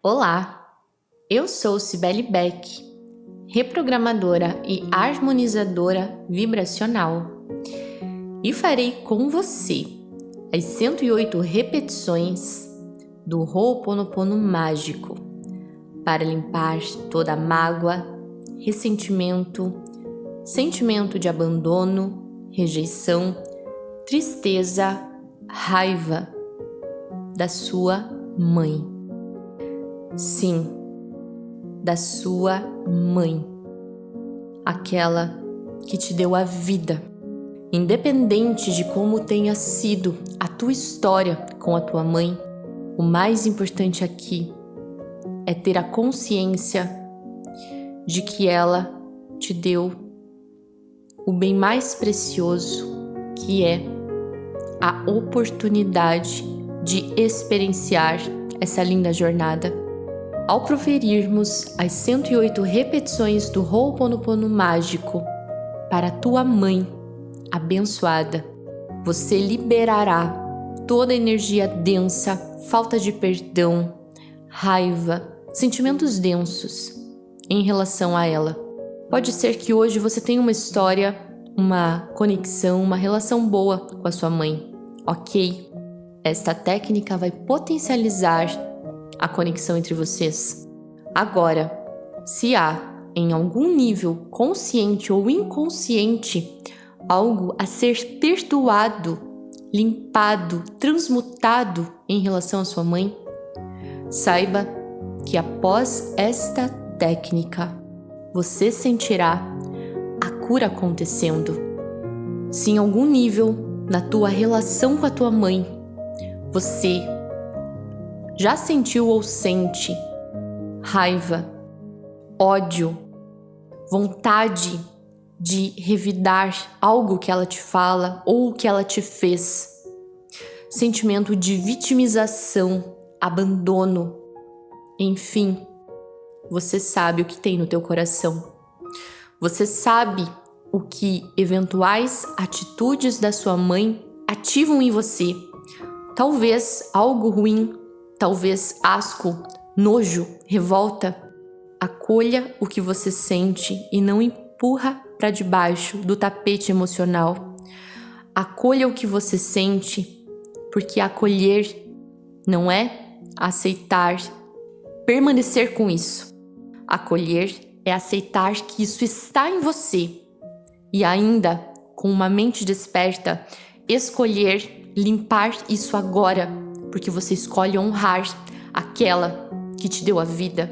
Olá, eu sou Cibele Beck, reprogramadora e harmonizadora vibracional, e farei com você as 108 repetições do Ho'oponopono mágico para limpar toda a mágoa, ressentimento, sentimento de abandono, rejeição, tristeza, raiva da sua mãe. Sim, da sua mãe, aquela que te deu a vida, independente de como tenha sido a tua história com a tua mãe. O mais importante aqui é ter a consciência de que ela te deu o bem mais precioso, que é a oportunidade de experienciar essa linda jornada. Ao proferirmos as 108 repetições do Ho'oponopono mágico para a tua mãe abençoada, você liberará toda a energia densa, falta de perdão, raiva, sentimentos densos em relação a ela. Pode ser que hoje você tenha uma história, uma conexão, uma relação boa com a sua mãe, ok? Esta técnica vai potencializar a conexão entre vocês. Agora, se há, em algum nível consciente ou inconsciente, algo a ser perdoado, limpado, transmutado em relação à sua mãe, saiba que após esta técnica, você sentirá a cura acontecendo. Se em algum nível na tua relação com a tua mãe, você já sentiu ou sente raiva, ódio, vontade de revidar algo que ela te fala ou que ela te fez, sentimento de vitimização, abandono, enfim, você sabe o que tem no teu coração. Você sabe o que eventuais atitudes da sua mãe ativam em você. Talvez algo ruim, talvez asco, nojo, revolta. Acolha o que você sente e não empurra para debaixo do tapete emocional. Acolha o que você sente, porque acolher não é aceitar, permanecer com isso. Acolher é aceitar que isso está em você e ainda, com uma mente desperta, escolher limpar isso agora, porque você escolhe honrar aquela que te deu a vida,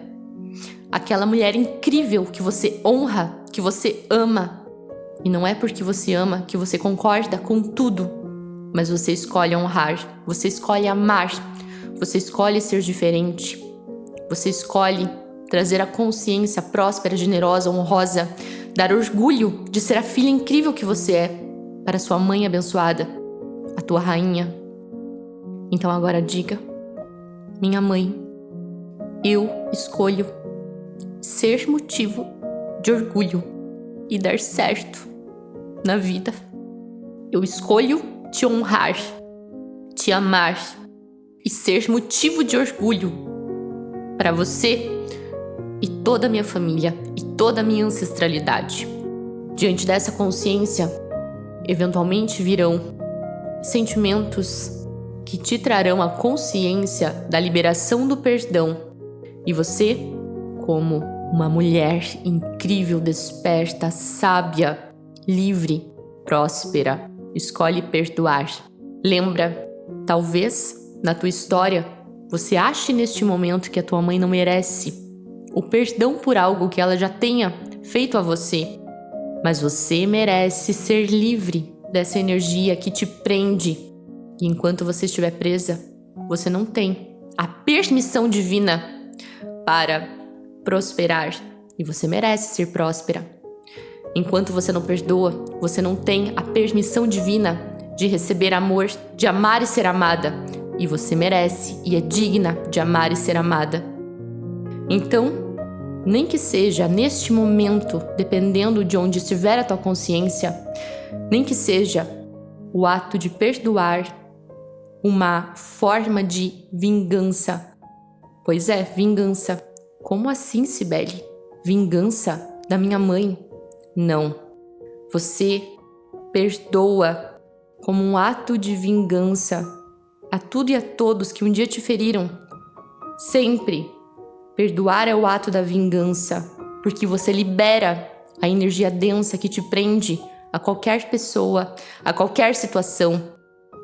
aquela mulher incrível que você honra, que você ama. E não é porque você ama que você concorda com tudo, mas você escolhe honrar, você escolhe amar, você escolhe ser diferente, você escolhe trazer a consciência próspera, generosa, honrosa, dar orgulho de ser a filha incrível que você é para sua mãe abençoada, a tua rainha. Então agora diga: minha mãe, eu escolho ser motivo de orgulho e dar certo na vida. Eu escolho te honrar, te amar e ser motivo de orgulho para você e toda a minha família e toda a minha ancestralidade. Diante dessa consciência, eventualmente virão sentimentos que te trarão a consciência da liberação do perdão. E você, como uma mulher incrível, desperta, sábia, livre, próspera, escolhe perdoar. Lembra, talvez na tua história você ache neste momento que a tua mãe não merece o perdão por algo que ela já tenha feito a você, mas você merece ser livre dessa energia que te prende. E enquanto você estiver presa, você não tem a permissão divina para prosperar. E você merece ser próspera. Enquanto você não perdoa, você não tem a permissão divina de receber amor, de amar e ser amada. E você merece e é digna de amar e ser amada. Então, nem que seja neste momento, dependendo de onde estiver a tua consciência, nem que seja o ato de perdoar, uma forma de vingança Pois é, vingança. Como assim, Cibele? Vingança da minha mãe? Não. Você perdoa como um ato de vingança a tudo e a todos que um dia te feriram. Sempre. Perdoar é o ato da vingança, porque você libera a energia densa que te prende a qualquer pessoa, a qualquer situação.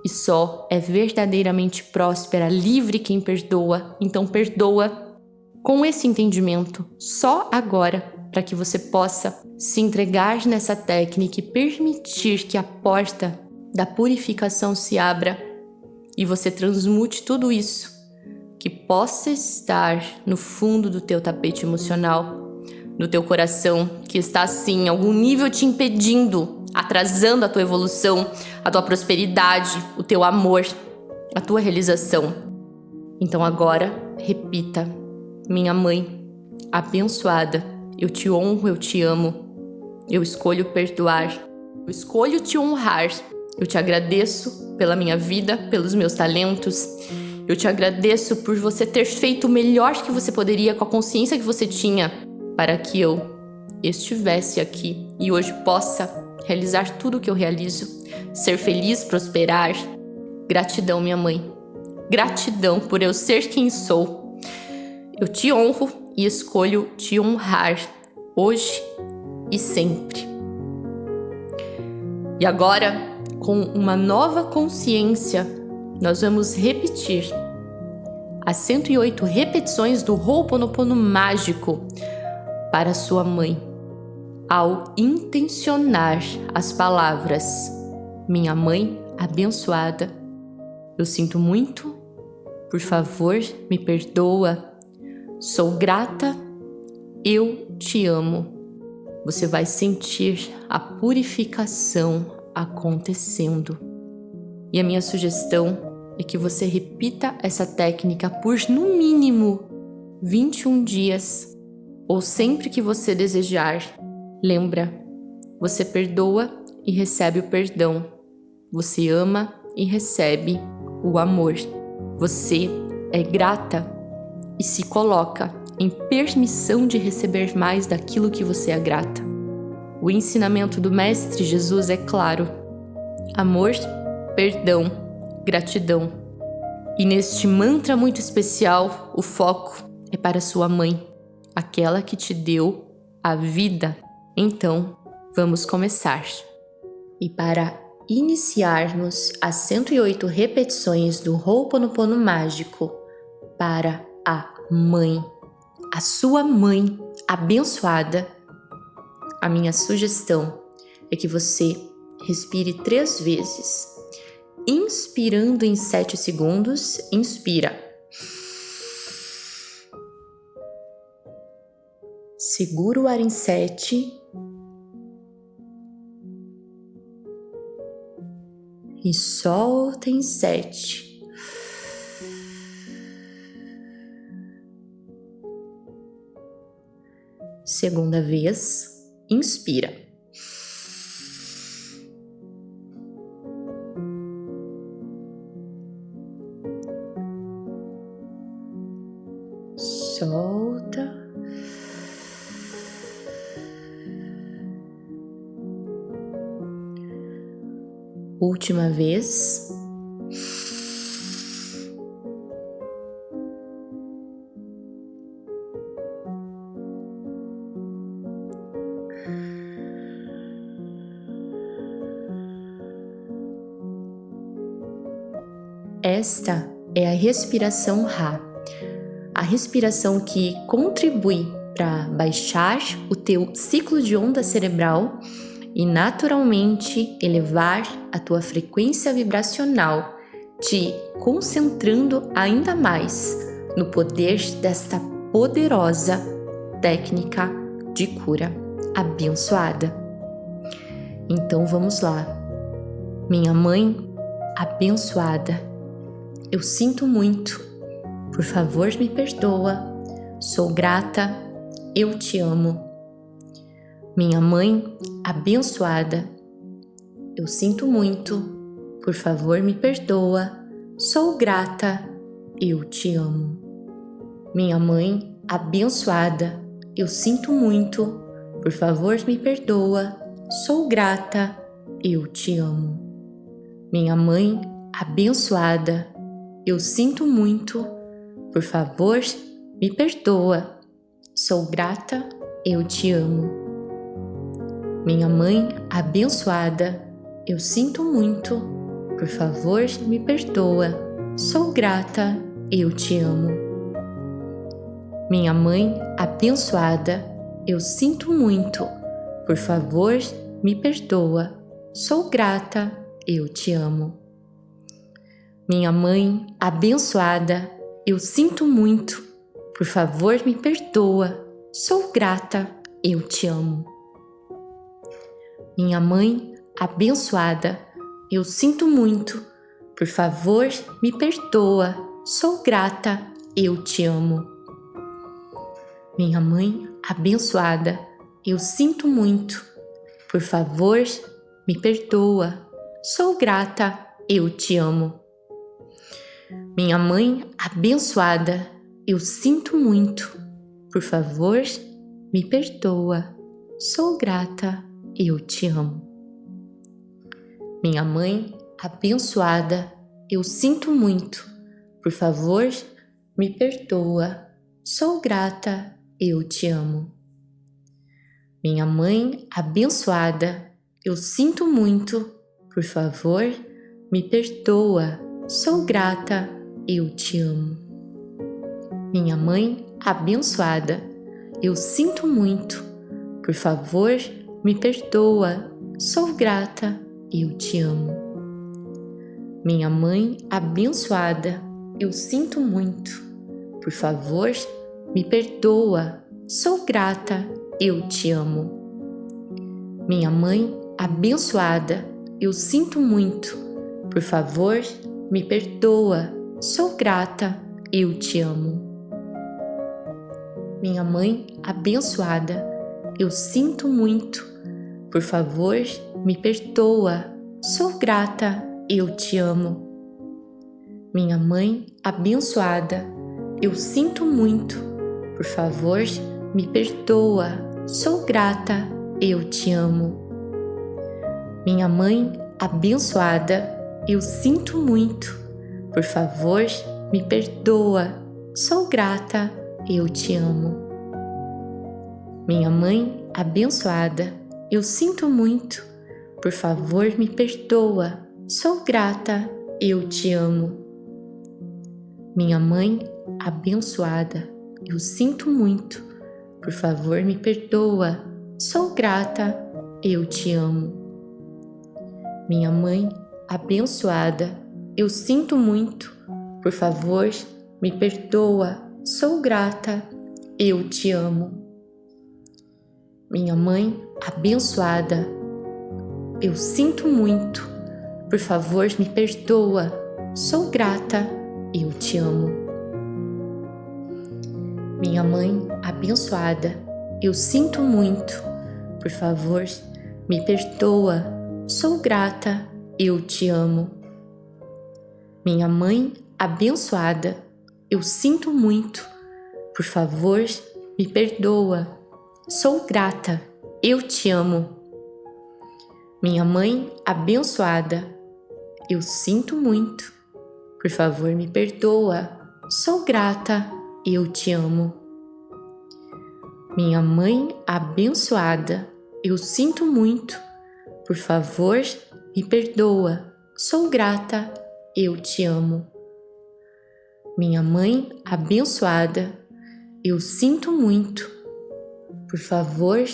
E só é verdadeiramente próspera, livre quem perdoa. Então perdoa com esse entendimento, só agora, para que você possa se entregar nessa técnica e permitir que a porta da purificação se abra e você transmute tudo isso que possa estar no fundo do teu tapete emocional, no teu coração, que está assim, em algum nível te impedindo, atrasando a tua evolução, a tua prosperidade, o teu amor, a tua realização. Então agora, repita: minha mãe, abençoada, eu te honro, eu te amo, eu escolho perdoar, eu escolho te honrar, eu te agradeço pela minha vida, pelos meus talentos, eu te agradeço por você ter feito o melhor que você poderia com a consciência que você tinha para que eu estivesse aqui e hoje possa realizar tudo o que eu realizo, ser feliz, prosperar. Gratidão, minha mãe. Gratidão por eu ser quem sou. Eu te honro e escolho te honrar hoje e sempre. E agora, com uma nova consciência, nós vamos repetir as 108 repetições do Ho'oponopono mágico para sua mãe. Ao intencionar as palavras: minha mãe abençoada, eu sinto muito, por favor, me perdoa, sou grata, eu te amo. Você vai sentir a purificação acontecendo. E a minha sugestão é que você repita essa técnica por no mínimo 21 dias, ou sempre que você desejar. Lembra, você perdoa e recebe o perdão. Você ama e recebe o amor. Você é grata e se coloca em permissão de receber mais daquilo que você é grata. O ensinamento do Mestre Jesus é claro: amor, perdão, gratidão. E neste mantra muito especial, o foco é para sua mãe, aquela que te deu a vida. Então, vamos começar. E para iniciarmos as 108 repetições do Ho'oponopono mágico para a mãe, a sua mãe abençoada, a minha sugestão é que você respire 3 vezes. Inspirando em 7 segundos, inspira. Segura o ar em 7. E solta em 7. Segunda vez, inspira. Solta. Última vez. Esta é a respiração Ra, a respiração que contribui para baixar o teu ciclo de onda cerebral e naturalmente elevar a tua frequência vibracional, te concentrando ainda mais no poder desta poderosa técnica de cura abençoada. Então vamos lá. Minha mãe abençoada, eu sinto muito, por favor me perdoa, sou grata, eu te amo. Minha mãe abençoada, eu sinto muito, por favor me perdoa, sou grata, eu te amo. Minha mãe abençoada, eu sinto muito, por favor me perdoa, sou grata, eu te amo. Minha mãe abençoada, eu sinto muito, por favor me perdoa, sou grata, eu te amo. Minha mãe abençoada, eu sinto muito, por favor me perdoa, sou grata, eu te amo. Minha mãe abençoada, eu sinto muito, por favor me perdoa, sou grata, eu te amo. Minha mãe abençoada, eu sinto muito, por favor me perdoa, sou grata, eu te amo. Minha mãe abençoada, eu sinto muito, por favor me perdoa, sou grata, eu te amo. Minha mãe abençoada, eu sinto muito, por favor me perdoa, sou grata, eu te amo. Minha mãe abençoada, eu sinto muito, por favor me perdoa, sou grata, eu te amo. Minha mãe abençoada, eu sinto muito, por favor me perdoa, sou grata, eu te amo. Minha mãe abençoada, eu sinto muito, por favor me perdoa, sou grata, eu te amo. Minha mãe abençoada, eu sinto muito, por favor me perdoa, sou grata, eu te amo. Minha mãe abençoada, eu sinto muito, por favor me perdoa, sou grata, eu te amo. Minha mãe abençoada, eu sinto muito, por favor me perdoa, sou grata, eu te amo. Minha mãe abençoada, eu sinto muito, por favor me perdoa, sou grata, eu te amo. Minha mãe abençoada, eu sinto muito, por favor me perdoa, sou grata, eu te amo. Minha mãe abençoada, eu sinto muito, por favor me perdoa, sou grata, eu te amo. Minha mãe abençoada, eu sinto muito, por favor me perdoa, sou grata, eu te amo. Minha mãe abençoada, eu sinto muito, por favor me perdoa, sou grata, eu te amo. Minha mãe abençoada, eu sinto muito, por favor me perdoa, sou grata, eu te amo. Minha mãe abençoada, eu sinto muito, por favor me perdoa, sou grata, eu te amo. Minha mãe abençoada, eu sinto muito, por favor me perdoa, sou grata, eu te amo. Minha mãe abençoada, eu sinto muito, por favor me perdoa, sou grata, eu te amo. Minha mãe abençoada, eu sinto muito, por favor me perdoa, sou grata, eu te amo. Minha mãe abençoada, eu sinto muito, por favor me perdoa, sou grata, eu te amo. Minha mãe abençoada, eu sinto muito, por favor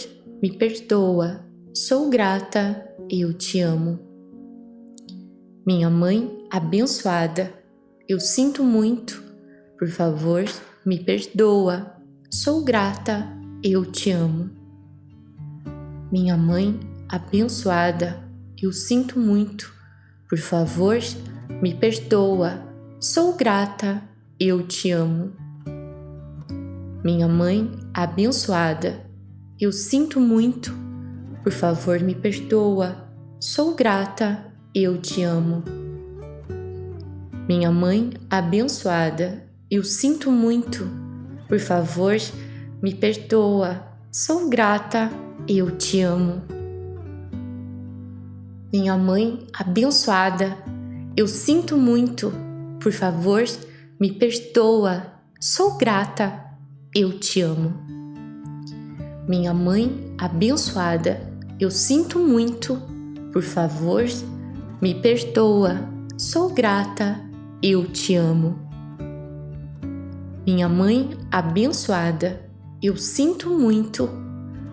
me perdoa, sou grata, eu te amo. Minha mãe abençoada, eu sinto muito, por favor me perdoa, sou grata, eu te amo. Minha mãe abençoada, eu sinto muito, por favor me perdoa, sou grata, eu te amo. Minha mãe abençoada, eu sinto muito, por favor me perdoa, sou grata, eu te amo. Minha mãe abençoada, eu sinto muito, Por favor, me perdoa. Sou grata, eu te amo. Minha mãe abençoada, eu sinto muito. Por favor, me perdoa. Sou grata, eu te amo. Minha mãe abençoada, eu sinto muito. Por favor, me perdoa. Sou grata, eu te amo. Minha mãe abençoada, eu sinto muito.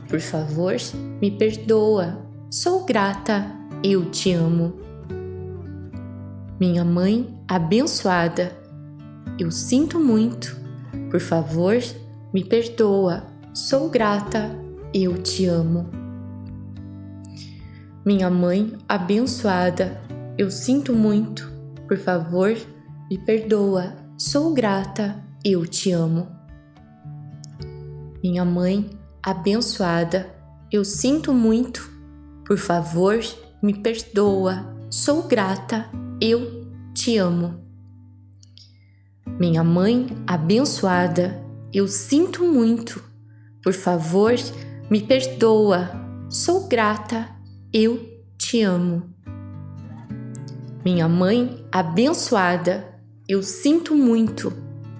Por favor, me perdoa. Sou grata, eu te amo. Minha mãe abençoada, eu sinto muito. Por favor, me perdoa. Sou grata, eu te amo. Minha mãe abençoada, eu sinto muito. Por favor, me perdoa. Sou grata, eu te amo. Minha mãe abençoada, eu sinto muito. Por favor, me perdoa. Sou grata, eu te amo. Minha mãe abençoada, eu sinto muito. Por favor, me perdoa. Sou grata, eu te amo. Minha mãe abençoada, eu sinto muito.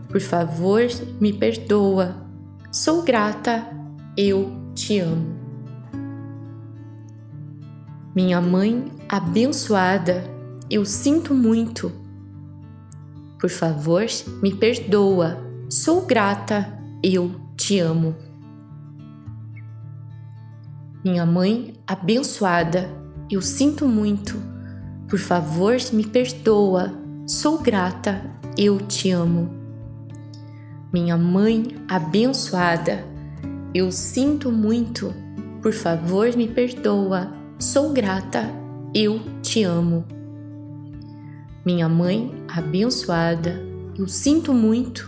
Por favor, me perdoa. Sou grata, eu te amo. Minha mãe abençoada, eu sinto muito. Por favor, me perdoa. Sou grata, eu te amo. Minha mãe abençoada, eu sinto muito. Por favor, me perdoa. Sou grata, eu te amo. Minha mãe abençoada, eu sinto muito. Por favor, me perdoa. Sou grata, eu te amo. Minha mãe abençoada, eu sinto muito.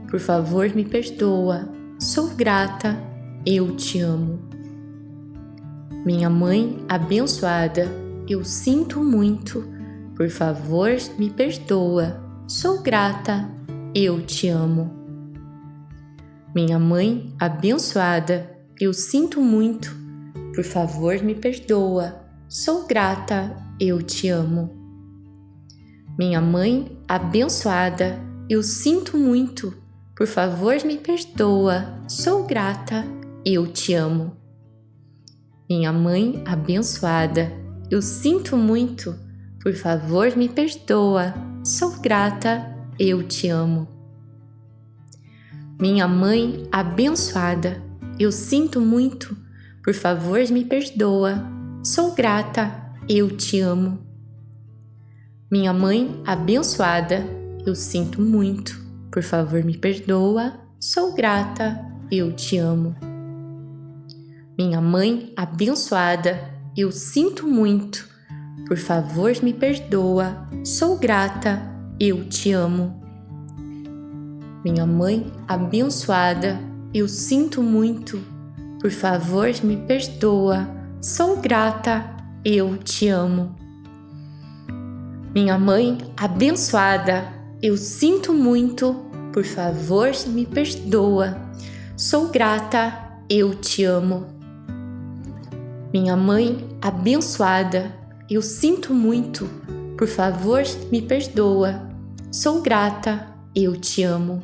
Por favor, me perdoa. Sou grata, eu te amo. Minha mãe abençoada, eu sinto muito. Por favor, me perdoa. Sou grata, eu te amo. Minha mãe abençoada, eu sinto muito. Por favor, me perdoa. Sou grata, eu te amo. Minha mãe abençoada, eu sinto muito. Por favor, me perdoa. Sou grata, eu te amo. Minha mãe abençoada, eu sinto muito. Por favor, me perdoa. Sou grata, eu te amo. Minha mãe abençoada, eu sinto muito. Por favor, me perdoa. Sou grata, eu te amo. Minha mãe abençoada, eu sinto muito. Por favor, me perdoa. Sou grata, eu te amo. Minha mãe abençoada, eu sinto muito. Por favor, me perdoa. Sou grata, eu te amo. Minha mãe abençoada, eu sinto muito. Por favor, me perdoa. Sou grata, eu te amo. Minha mãe abençoada, eu sinto muito. Por favor, me perdoa. Sou grata, eu te amo. Minha mãe abençoada, eu sinto muito. Por favor, me perdoa. Sou grata, eu te amo.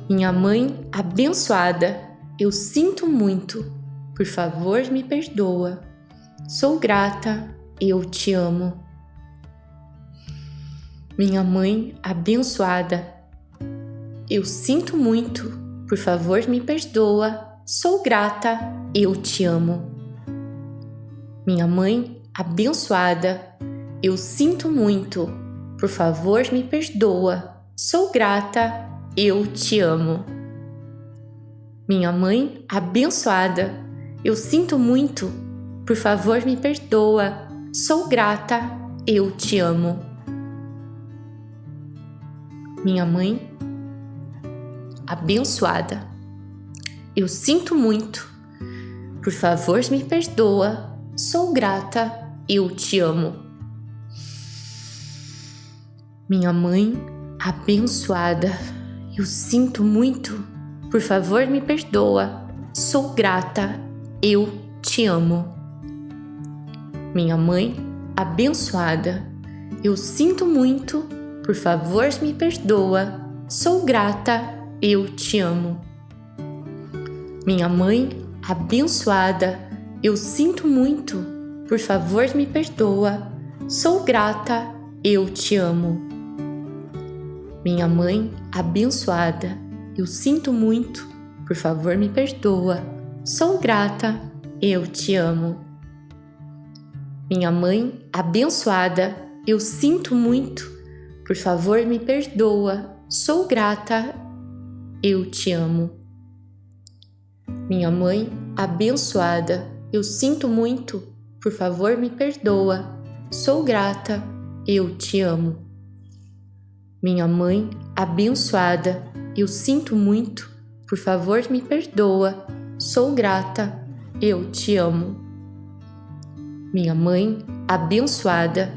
Minha mãe abençoada, eu sinto muito. Por favor, me perdoa. Sou grata, eu te amo. Minha mãe abençoada, eu sinto muito. Por favor, me perdoa. Sou grata, eu te amo. Minha mãe abençoada, eu sinto muito. Por favor, me perdoa. Sou grata, eu te amo. Minha mãe abençoada, eu sinto muito. Por favor, me perdoa. Sou grata, eu te amo. Minha mãe abençoada, eu sinto muito. Por favor, me perdoa. Sou grata, eu te amo. Minha mãe abençoada, Eu sinto muito, por favor me perdoa, sou grata, eu te amo. Minha mãe abençoada, eu sinto muito, por favor me perdoa, sou grata, eu te amo. Minha mãe abençoada, eu sinto muito, por favor me perdoa, sou grata, eu te amo. Minha mãe abençoada, eu sinto muito, por favor me perdoa, sou grata, eu te amo. Minha mãe abençoada, eu sinto muito, por favor me perdoa, sou grata, eu te amo. Minha mãe abençoada, eu sinto muito, por favor me perdoa, sou grata, eu te amo. Minha mãe abençoada, eu sinto muito, por favor me perdoa, sou grata, eu te amo. Minha mãe abençoada,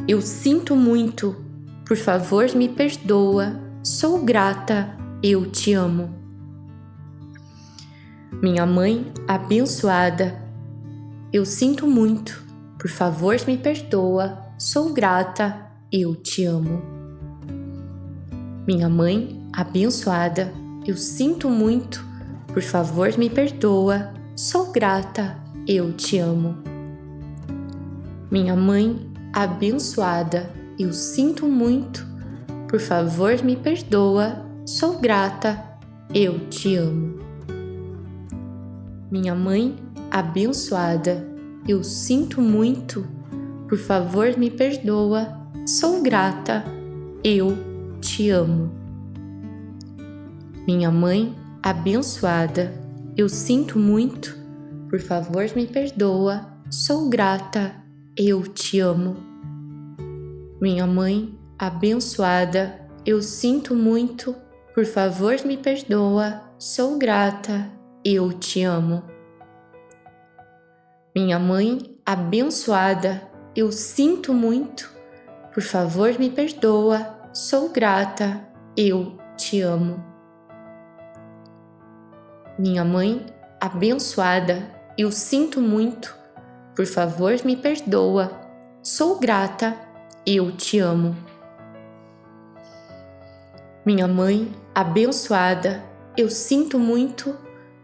eu sinto muito, por favor me perdoa, sou grata, eu te amo. Minha mãe abençoada, eu sinto muito, por favor me perdoa, sou grata, eu te amo. Minha mãe abençoada, eu sinto muito, por favor me perdoa, sou grata, eu te amo. Minha mãe abençoada, eu sinto muito, por favor me perdoa, sou grata, eu te amo. Minha mãe abençoada, eu sinto muito, por favor me perdoa, sou grata, eu te amo. Minha mãe abençoada, eu sinto muito, por favor me perdoa, sou grata, eu te amo. Minha mãe abençoada, eu sinto muito, por favor me perdoa, sou grata, eu te amo. Minha mãe abençoada, eu sinto muito, por favor me perdoa, sou grata, eu te amo. Minha mãe abençoada, eu sinto muito, por favor me perdoa, sou grata, eu te amo. Minha mãe abençoada, eu sinto muito,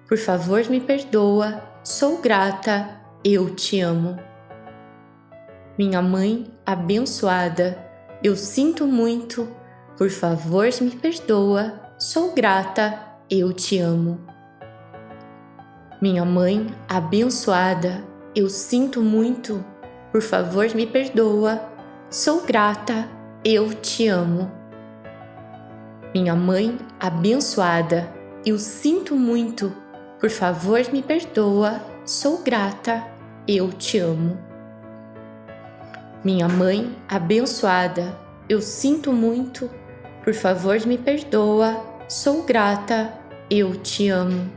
por favor me perdoa, sou grata, eu te amo. Minha mãe abençoada, eu sinto muito, por favor me perdoa, sou grata, eu te amo. Minha mãe abençoada, eu sinto muito, por favor me perdoa, sou grata, eu te amo. Minha mãe abençoada, eu sinto muito, por favor me perdoa, sou grata, eu te amo. Minha mãe abençoada, eu sinto muito, por favor me perdoa, sou grata, eu te amo.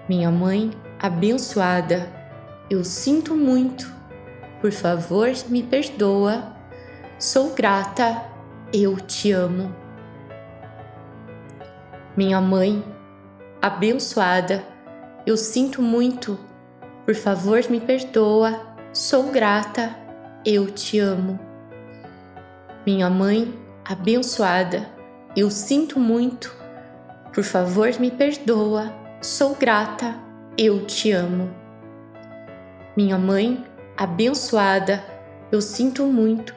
Minha mãe abençoada, eu sinto muito, por favor me perdoa, sou grata, eu te amo. Minha mãe abençoada, eu sinto muito, por favor me perdoa, sou grata, eu te amo. Minha mãe abençoada, eu sinto muito, por favor me perdoa, sou grata, eu te amo. Minha mãe abençoada, eu sinto muito,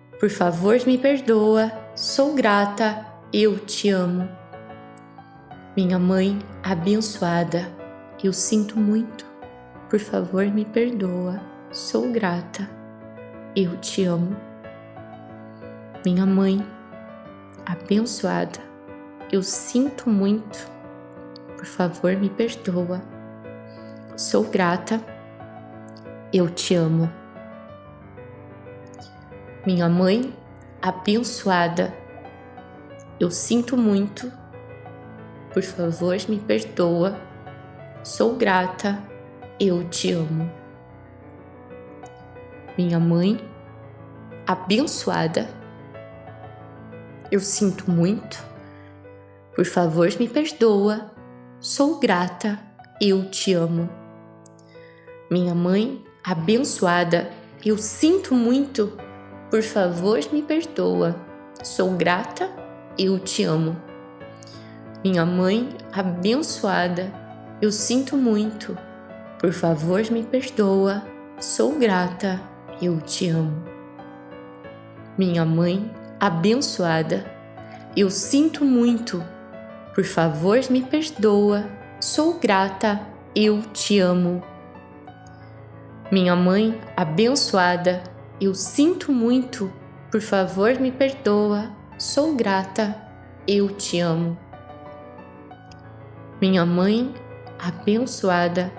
por favor me perdoa, sou grata, eu te amo. Minha mãe abençoada, eu sinto muito, por favor me perdoa, sou grata, eu te amo. Minha mãe abençoada, eu sinto muito, por favor me perdoa, sou grata, eu te amo. Minha mãe abençoada, eu sinto muito, por favor me perdoa, sou grata, eu te amo. Minha mãe abençoada, eu sinto muito, Por favor, me perdoa. Sou grata. Eu te amo. Minha mãe abençoada, eu sinto muito. Por favor, me perdoa. Sou grata. Eu te amo. Minha mãe abençoada, eu sinto muito. Por favor, me perdoa. Sou grata. Eu te amo. Minha mãe abençoada, eu sinto muito. Por favor, me perdoa. Sou grata. Eu te amo. Minha mãe abençoada, eu sinto muito. Por favor, me perdoa. Sou grata. Eu te amo. Minha mãe abençoada,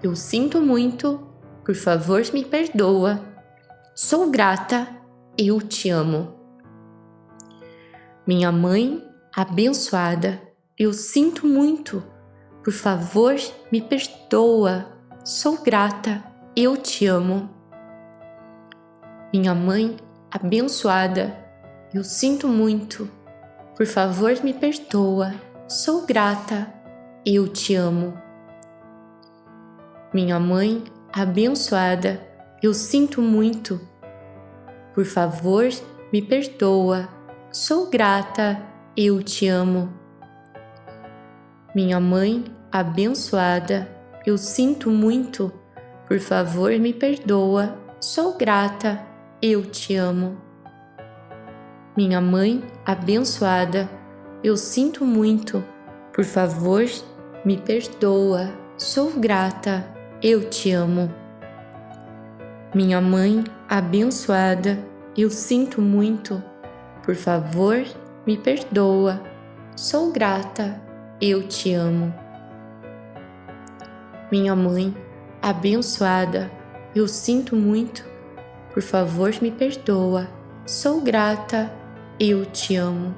eu sinto muito. Por favor, me perdoa. Sou grata. Eu te amo. Minha mãe abençoada, eu sinto muito. Por favor, me perdoa. Sou grata. Eu te amo. Minha mãe abençoada, eu sinto muito. Por favor, me perdoa. Sou grata. Eu te amo. Minha mãe abençoada, eu sinto muito. Por favor, me perdoa. Sou grata. Eu te amo. Minha mãe abençoada, eu sinto muito. Por favor, me perdoa. Sou grata. Eu te amo. Minha mãe abençoada, eu sinto muito. Por favor, me perdoa. Sou grata. Eu te amo. Minha mãe abençoada, eu sinto muito. Por favor, me perdoa. Sou grata. Eu te amo. Minha mãe abençoada, eu sinto muito. Por favor, me perdoa. Sou grata. Eu te amo.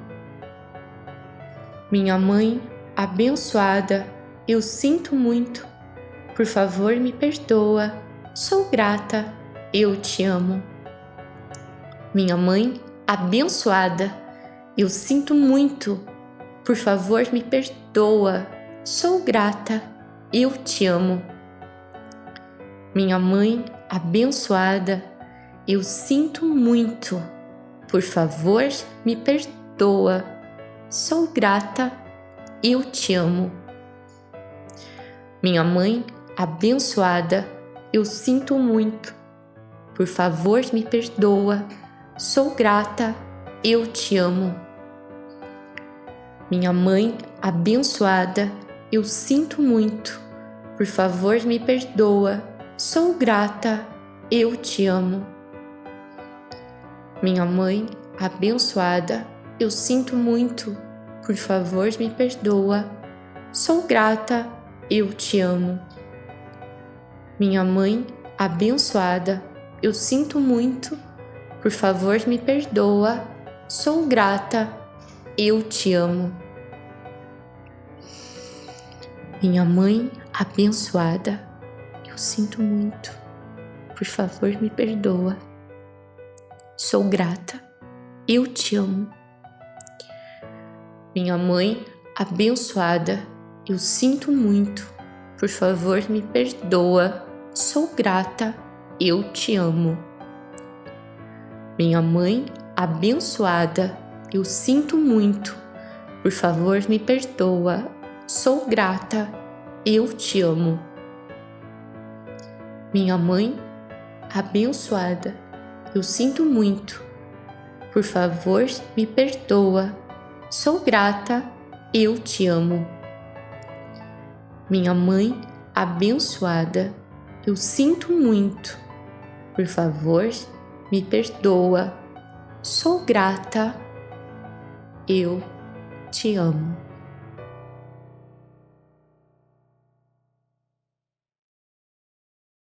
Minha mãe abençoada, eu sinto muito. Por favor, me perdoa. Sou grata. Eu te amo. Minha mãe abençoada, eu sinto muito. Por favor, me perdoa. Sou grata. Eu te amo. Minha mãe abençoada, eu sinto muito. Por favor, me perdoa. Sou grata. Eu te amo. Minha mãe abençoada, eu sinto muito. Por favor, me perdoa. Sou grata. Eu te amo. Minha mãe abençoada, eu sinto muito. Por favor, me perdoa. Sou grata. Eu te amo. Minha mãe abençoada, eu sinto muito. Por favor, me perdoa. Sou grata. Eu te amo. Minha mãe abençoada, eu sinto muito. Por favor, me perdoa. Sou grata. Eu te amo. Minha mãe abençoada, eu sinto muito. Por favor, me perdoa. Sou grata. Eu te amo. Minha mãe abençoada, eu sinto muito. Por favor, me perdoa. Sou grata. Eu te amo. Minha mãe abençoada, eu sinto muito. Por favor, me perdoa. Sou grata. Eu te amo. Minha mãe abençoada, eu sinto muito. Por favor, me perdoa. Sou grata. Eu te amo. Minha mãe abençoada, eu sinto muito. Por favor, me perdoa. Sou grata. Eu te amo.